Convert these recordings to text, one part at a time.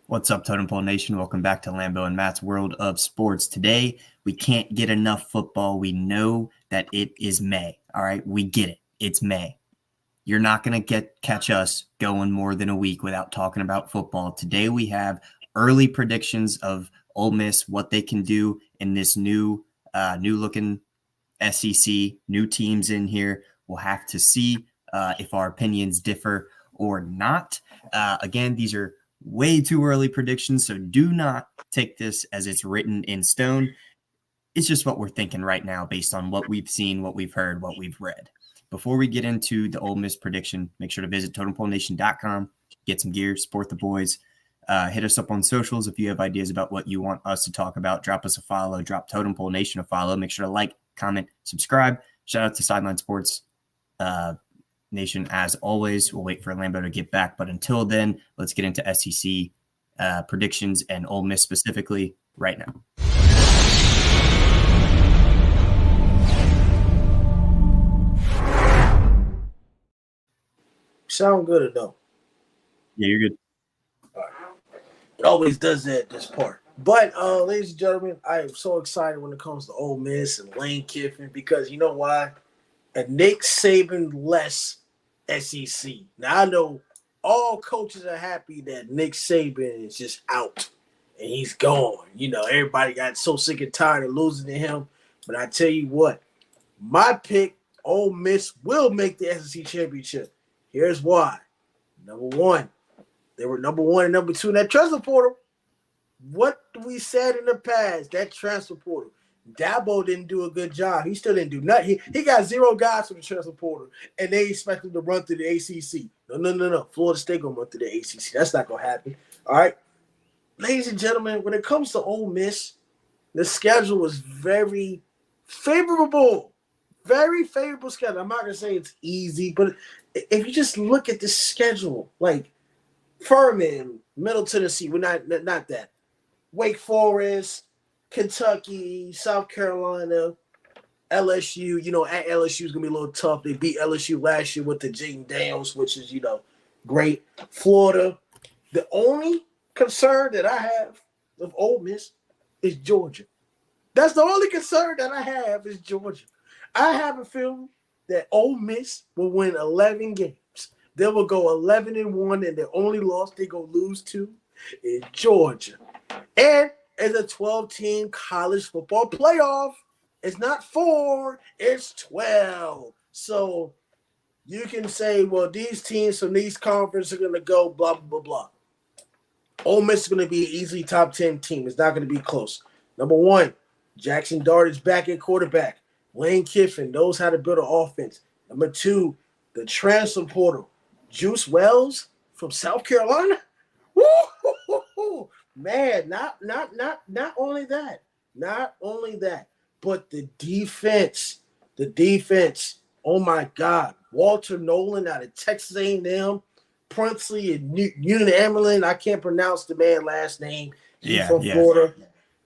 What's up, Totem Pole Nation? Welcome back to Lambo and Matt's World of Sports. Today, we can't get enough football. We know that it is May, all right? We get it. It's May. You're not going to catch us going more than a week without talking about football. Today, we have early predictions of Ole Miss, what they can do in this new-looking SEC, new teams in here. We'll have to see if our opinions differ or not. Again, these are way too early predictions, so do not take this as it's written in stone. It's just what we're thinking right now based on what we've seen, what we've heard, what we've read. Before we get into the Ole Miss prediction, make sure to visit totempolenation.com, get some gear, support the boys. Hit us up on socials if you have ideas about what you want us to talk about. Drop us a follow, drop Totem Pole Nation a follow. Make sure to like, comment, subscribe. Shout out to Sideline Sports Nation. As always, we'll wait for Lambo to get back. But until then, let's get into SEC predictions and Ole Miss specifically right now. Sound good or no? Yeah, you're good. All right. It always does that at this part. But, ladies and gentlemen, I am so excited when it comes to Ole Miss and Lane Kiffin because you know why? A Nick Saban-less SEC. Now, I know all coaches are happy that Nick Saban is just out and he's gone. You know, everybody got so sick and tired of losing to him. But I tell you what, my pick, Ole Miss will make the SEC championship. Here's why. Number one, they were number one and number two in that transfer portal. What we said in the past, that transfer portal. Dabo didn't do a good job. He still didn't do nothing. He got 0 guys from the transfer portal, and they expect him to run through the ACC. No. Florida State going to run through the ACC. That's not going to happen. All right? Ladies and gentlemen, when it comes to Ole Miss, the schedule is very favorable. Very favorable schedule. I'm not going to say it's easy, but if you just look at the schedule, like Furman, Middle Tennessee, we're not that. Wake Forest, Kentucky, South Carolina, LSU. You know, at LSU is going to be a little tough. They beat LSU last year with the Jaden Daniels, which is, you know, great. Florida. The only concern that I have of Ole Miss is Georgia. That's the only concern that I have is Georgia. I have a feeling that Ole Miss will win 11 games. They will go 11-1, and the only loss they're going to lose to is Georgia. And it's a 12-team college football playoff. It's not 4, it's 12. So you can say, well, these teams from these conferences are going to go blah, blah, blah. Ole Miss is going to be an easily top 10 team. It's not going to be close. Number one, Jackson Dart is back at quarterback. Lane Kiffin knows how to build an offense. Number two, the transfer portal. Juice Wells from South Carolina. Woo! Man, not only that, but the defense. Oh my God, Walter Nolan out of Texas A&M, Princely and Union Amerlin. I can't pronounce the man's last name. He's from Florida.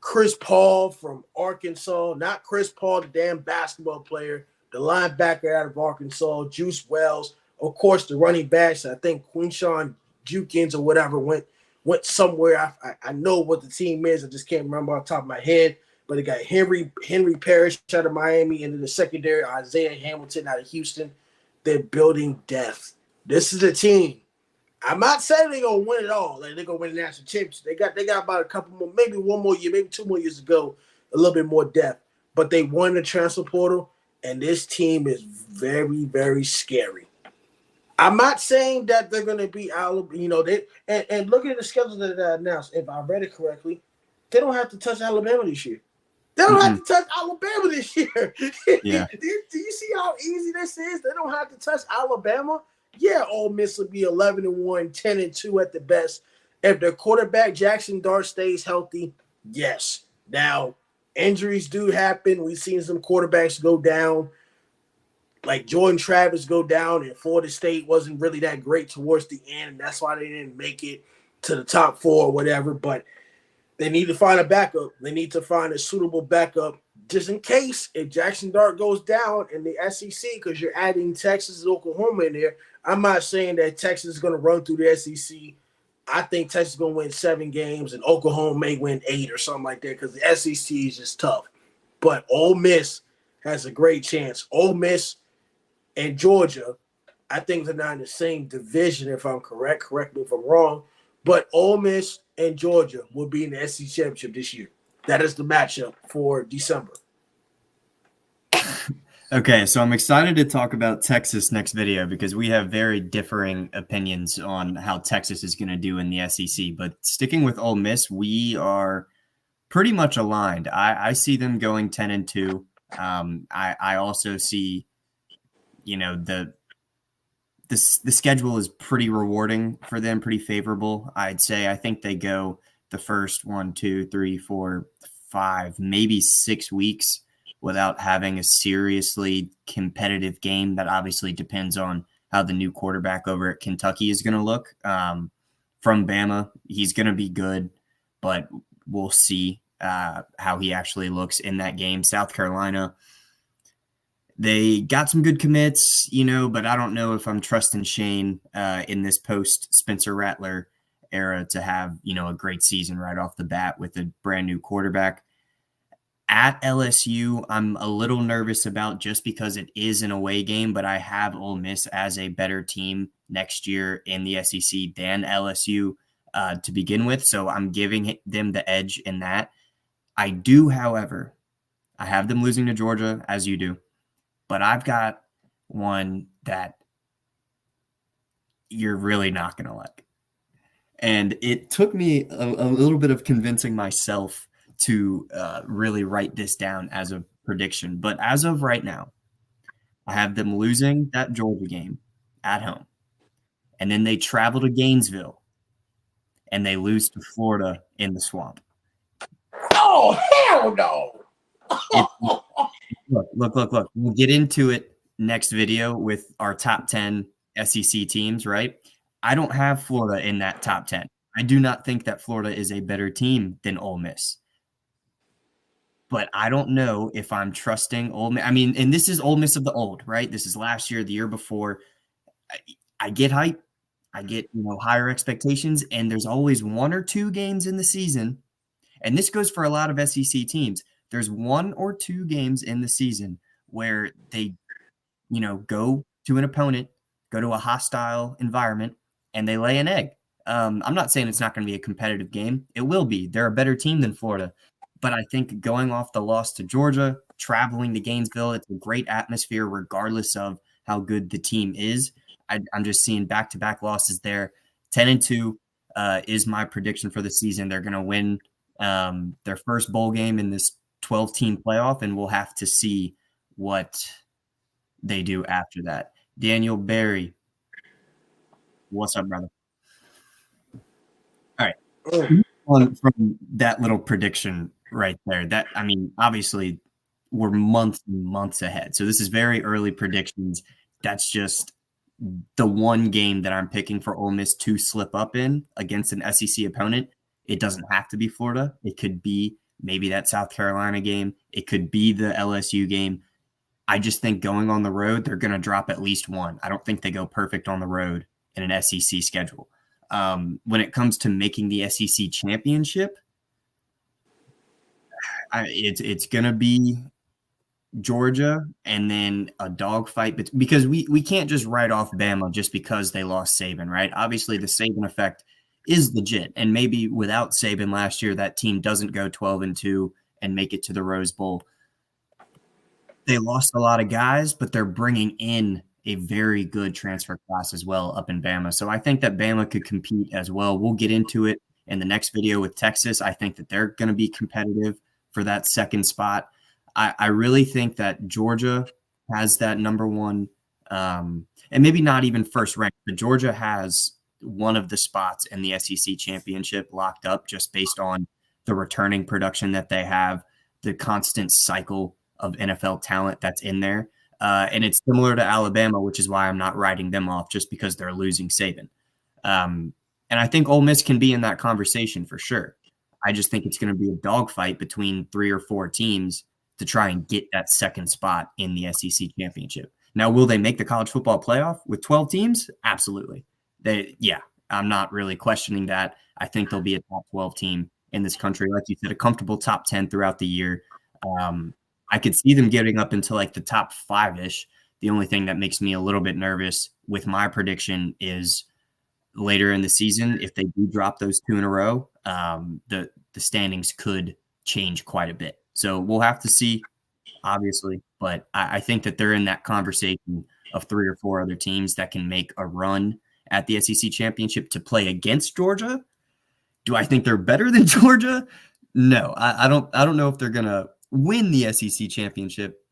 Chris Paul from Arkansas, not Chris Paul, the damn basketball player, the linebacker out of Arkansas, Juice Wells. Of course, the running backs, I think Quinshawn Jukins or whatever went somewhere. I know what the team is. I just can't remember off the top of my head. But it got Henry Parrish out of Miami, and in the secondary, Isaiah Hamilton out of Houston. They're building depth. This is a team. I'm not saying they're going to win it all. Like they're going to win the national championship. They got about a couple more, maybe one more year, maybe 2 more years to go, a little bit more depth. But they won the transfer portal, and this team is very, very scary. I'm not saying that they're going to be Alabama. You know, and look at the schedule that they announced. If I read it correctly, they don't have to touch Alabama this year. They don't have to touch Alabama this year. Yeah. Do you see how easy this is? They don't have to touch Alabama. Yeah, Ole Miss will be 11-1, 10-2 at the best. If their quarterback, Jackson Dart, stays healthy, yes. Now, injuries do happen. We've seen some quarterbacks go down, like Jordan Travis go down, and Florida State wasn't really that great towards the end, and that's why they didn't make it to the top 4 or whatever. But they need to find a backup. They need to find a suitable backup just in case if Jackson Dart goes down in the SEC, because you're adding Texas and Oklahoma in there. I'm not saying that Texas is going to run through the SEC I think Texas is going to win 7 games, and Oklahoma may win 8 or something like that because the SEC is just tough. But Ole Miss has a great chance. Ole Miss and Georgia, I think they're not in the same division, if I'm correct. Correct me if I'm wrong. But Ole Miss and Georgia will be in the SEC championship this year. That is the matchup for December. Okay, so I'm excited to talk about Texas next video because we have very differing opinions on how Texas is going to do in the SEC. But sticking with Ole Miss, we are pretty much aligned. I see them going 10-2. I also see, the schedule is pretty rewarding for them, pretty favorable. I'd say I think they go the first 1, 2, 3, 4, 5, maybe 6 weeks without having a seriously competitive game. That obviously depends on how the new quarterback over at Kentucky is going to look. From Bama, he's going to be good, but we'll see how he actually looks in that game. South Carolina, they got some good commits, but I don't know if I'm trusting Shane in this post-Spencer Rattler era to have, a great season right off the bat with a brand new quarterback. At LSU, I'm a little nervous about just because it is an away game, but I have Ole Miss as a better team next year in the SEC than LSU to begin with. So I'm giving them the edge in that. I do, however, I have them losing to Georgia, as you do, but I've got one that you're really not going to like. And it took me a little bit of convincing myself to really write this down as a prediction. But as of right now, I have them losing that Georgia game at home. And then they travel to Gainesville and they lose to Florida in the Swamp. Oh, hell no. Look. We'll get into it next video with our top 10 SEC teams, right? I don't have Florida in that top 10. I do not think that Florida is a better team than Ole Miss. But I don't know if I'm trusting Ole Miss. I mean, and this is Ole Miss of the old, right? This is last year, the year before. I get hype. I get, higher expectations. And there's always 1 or 2 games in the season. And this goes for a lot of SEC teams. There's 1 or 2 games in the season where they, go to an opponent, go to a hostile environment, and they lay an egg. I'm not saying it's not going to be a competitive game. It will be. They're a better team than Florida. But I think going off the loss to Georgia, traveling to Gainesville, it's a great atmosphere regardless of how good the team is. I'm just seeing back-to-back losses there. 10-2 is my prediction for the season. They're going to win their first bowl game in this 12-team playoff, and we'll have to see what they do after that. Daniel Barry, what's up, brother? All right. From that little prediction right there, obviously we're months and months ahead. So this is very early predictions. That's just the one game that I'm picking for Ole Miss to slip up in against an SEC opponent. It doesn't have to be Florida. It could be maybe that South Carolina game. It could be the LSU game. I just think going on the road, they're going to drop at least 1. I don't think they go perfect on the road in an SEC schedule. When it comes to making the SEC championship, it's going to be Georgia and then a dogfight because we can't just write off Bama just because they lost Saban, right? Obviously, the Saban effect is legit, and maybe without Saban last year, that team doesn't go 12-2 and make it to the Rose Bowl. They lost a lot of guys, but they're bringing in a very good transfer class as well up in Bama. So I think that Bama could compete as well. We'll get into it in the next video with Texas. I think that they're going to be competitive for that second spot. I really think that Georgia has that number 1, and maybe not even first ranked, but Georgia has one of the spots in the SEC championship locked up just based on the returning production that they have, the constant cycle of NFL talent that's in there. And it's similar to Alabama, which is why I'm not writing them off just because they're losing Saban. And I think Ole Miss can be in that conversation for sure. I just think it's going to be a dogfight between 3 or 4 teams to try and get that second spot in the SEC championship. Now, will they make the college football playoff with 12 teams? Absolutely. I'm not really questioning that. I think they'll be a top 12 team in this country. Like you said, a comfortable top 10 throughout the year. I could see them getting up into like the top 5-ish. The only thing that makes me a little bit nervous with my prediction is later in the season, if they do drop those 2 in a row, the standings could change quite a bit. So we'll have to see, obviously, but I think that they're in that conversation of 3 or 4 other teams that can make a run at the SEC championship to play against Georgia. Do I think they're better than Georgia? No, I don't know if they're gonna win the SEC championship,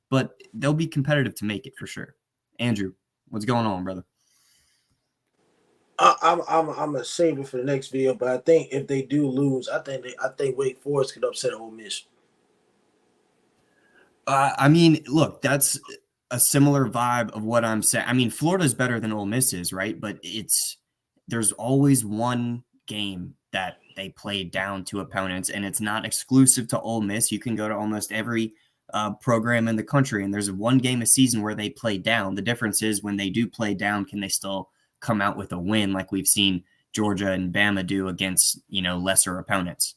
but they'll be competitive to make it for sure. Andrew, what's going on, brother? I'm gonna save it for the next video, but I think if they do lose, I think Wake Forest could upset Ole Miss. I mean, look, that's a similar vibe of what I'm saying. I mean, Florida's better than Ole Miss is, right? But there's always one game that they play down to opponents, and it's not exclusive to Ole Miss. You can go to almost every program in the country, and there's one game a season where they play down. The difference is when they do play down, can they still come out with a win like we've seen Georgia and Bama do against, lesser opponents?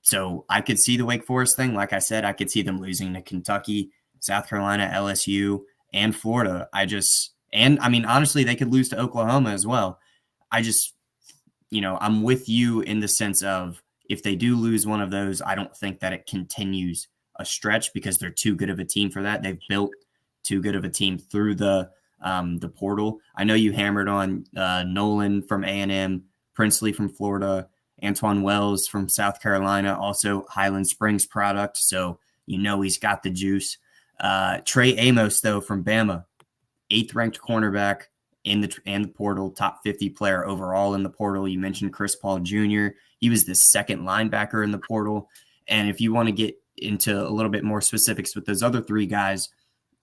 So I could see the Wake Forest thing. Like I said, I could see them losing to Kentucky, South Carolina, LSU, and Florida. Honestly, they could lose to Oklahoma as well. I'm with you in the sense of if they do lose one of those, I don't think that it continues a stretch because they're too good of a team for that. They've built too good of a team through the portal. I know you hammered on Nolan from A&M, Princely from Florida, Antoine Wells from South Carolina, also Highland Springs product. So, he's got the juice. Trey Amos, though, from Bama, 8th ranked cornerback in the portal, top 50 player overall in the portal. You mentioned Chris Paul Jr. He was the 2nd linebacker in the portal. And if you want to get into a little bit more specifics with those other 3 guys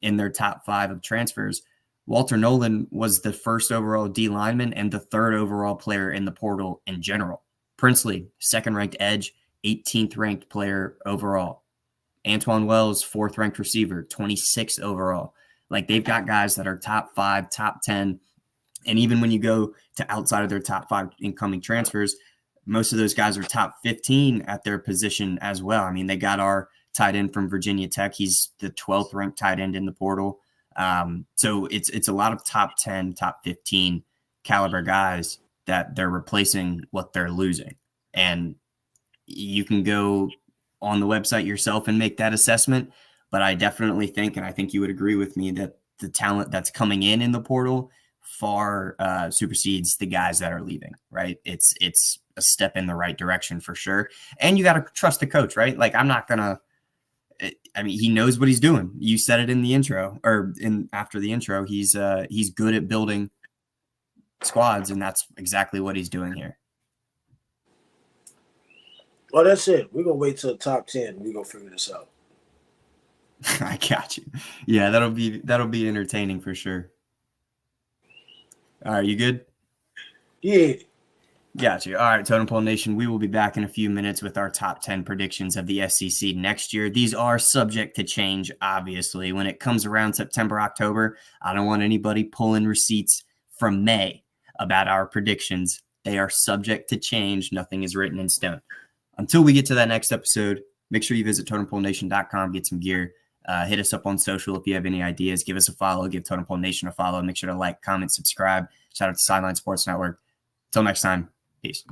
in their top 5 of transfers, Walter Nolan was the 1st overall D lineman and the 3rd overall player in the portal in general. Princely, 2nd ranked edge, 18th ranked player overall. Antoine Wells, 4th ranked receiver, 26th overall. Like, they've got guys that are top 5, top 10. And even when you go to outside of their top 5 incoming transfers, most of those guys are top 15 at their position as well. I mean, they got our tight end from Virginia Tech. He's the 12th ranked tight end in the portal. So it's a lot of top 10, top 15 caliber guys that they're replacing what they're losing. And you can go on the website yourself and make that assessment. But I definitely think, and I think you would agree with me, that the talent that's coming in the portal far supersedes the guys that are leaving, right? It's a step in the right direction for sure. And you got to trust the coach, right? Like, he knows what he's doing. You said it in the intro after the intro, he's good at building squads, and that's exactly what he's doing here. Well, that's it. We're going to wait till the top 10. We're going to figure this out. I got you. Yeah, that'll be entertaining for sure. All right, you good? Yeah. Got you. All right, Totem Pole Nation, we will be back in a few minutes with our top 10 predictions of the SEC next year. These are subject to change, obviously. When it comes around September, October, I don't want anybody pulling receipts from May about our predictions. They are subject to change. Nothing is written in stone. Until we get to that next episode, make sure you visit TotemPoleNation.com, get some gear. Hit us up on social if you have any ideas. Give us a follow. Give Totem Pole Nation a follow. Make sure to like, comment, subscribe. Shout out to Sideline Sports Network. Until next time, peace.